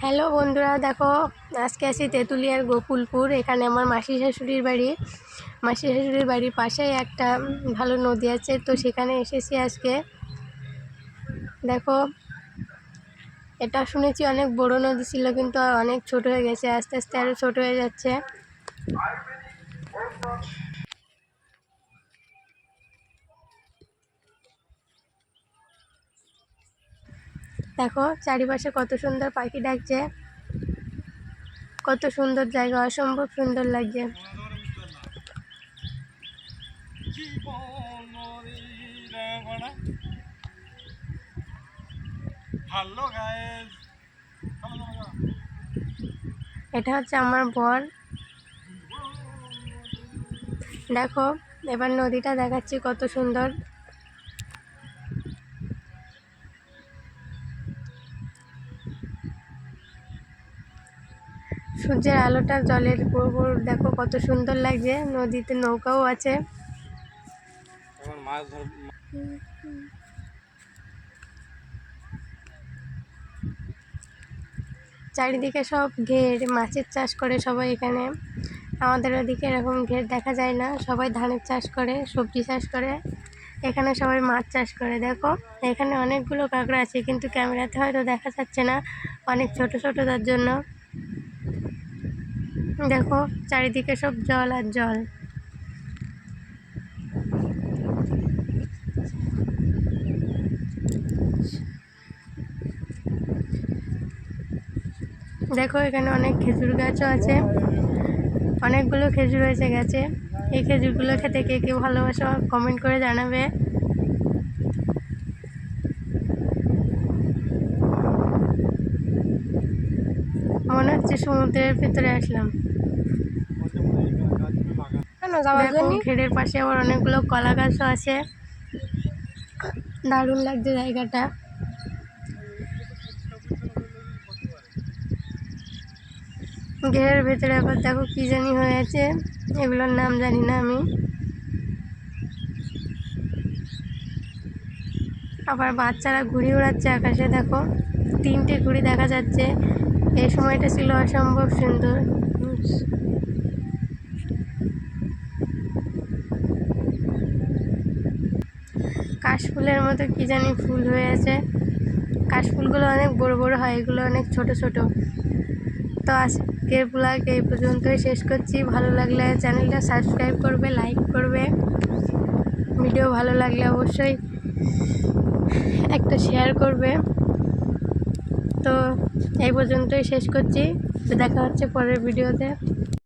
Hello বন্ধুরা, দেখো আজকে আছি তেঁতুলিয়ার গোকুলপুর। এখানে আমার মাসি শাশুড়ির বাড়ির পাশেই একটা ভালো নদী আছে, তো সেখানে এসেছি আজকে। দেখো, এটা শুনেছি অনেক বড় নদী ছিল, কিন্তু অনেক ছোট হয়ে গেছে, আস্তে আস্তে আরও ছোট হয়ে যাচ্ছে। দেখো চারিপাশে কত সুন্দর পাখি ডাকছে, কত সুন্দর জায়গা, অসম্ভব সুন্দর লাগছে। এটা হচ্ছে আমার বর। দেখো এবার নদীটা দেখাচ্ছি কত সুন্দর। সূর্যের আলোটা জলের উপর দেখো কত সুন্দর লাগছে। নদীতে নৌকাও আছে। চারিদিকে সব ঘের, মাছের চাষ করে সবাই এখানে। আমাদের ওদিকে এরকম ঘের দেখা যায় না, সবাই ধানের চাষ করে, সবজি চাষ করে। এখানে সবাই মাছ চাষ করে। দেখো এখানে অনেকগুলো কাঁকড়া আছে, কিন্তু ক্যামেরাতে হয়তো দেখা যাচ্ছে না, অনেক ছোট ছোট, তার জন্য। দেখো চারিদিকে সব জল আর জল। দেখো এখানে অনেক খেজুর গাছও আছে, অনেকগুলো খেজুর হয়েছে গাছে। এই খেজুরগুলো খেতে কে কে ভালোবাসে কমেন্ট করে জানাবে। মনে হচ্ছে সমুদ্রের ভিতরে আসলাম। দেখো ঘেরের পাশে আবার অনেকগুলো কলা গাছও আছে, দারুণ লাগছে জায়গাটা। ঘেরের ভেতরে আবার দেখো কি জানি হয়েছে, এগুলোর নাম জানি না আমি। আবার বাচ্চারা ঘুড়ি উড়াচ্ছে আকাশে। দেখো 3টে ঘুড়ি দেখা যাচ্ছে। এই সময়টা ছিল অসম্ভব সুন্দর। কাশফুলের মতো কি জানি ফুল হয়ে আছে। কাশফুলগুলো অনেক বড় বড় হয়, এগুলো অনেক ছোট ছোট। তো আজকের ব্লগ এই পর্যন্তই শেষ করছি। ভালো লাগলে চ্যানেলটা সাবস্ক্রাইব করবে, লাইক করবে। ভিডিও ভালো লাগলে অবশ্যই একটা শেয়ার করবে। তো এই পর্যন্তই শেষ করছি, দেখা হচ্ছে পরের ভিডিওতে।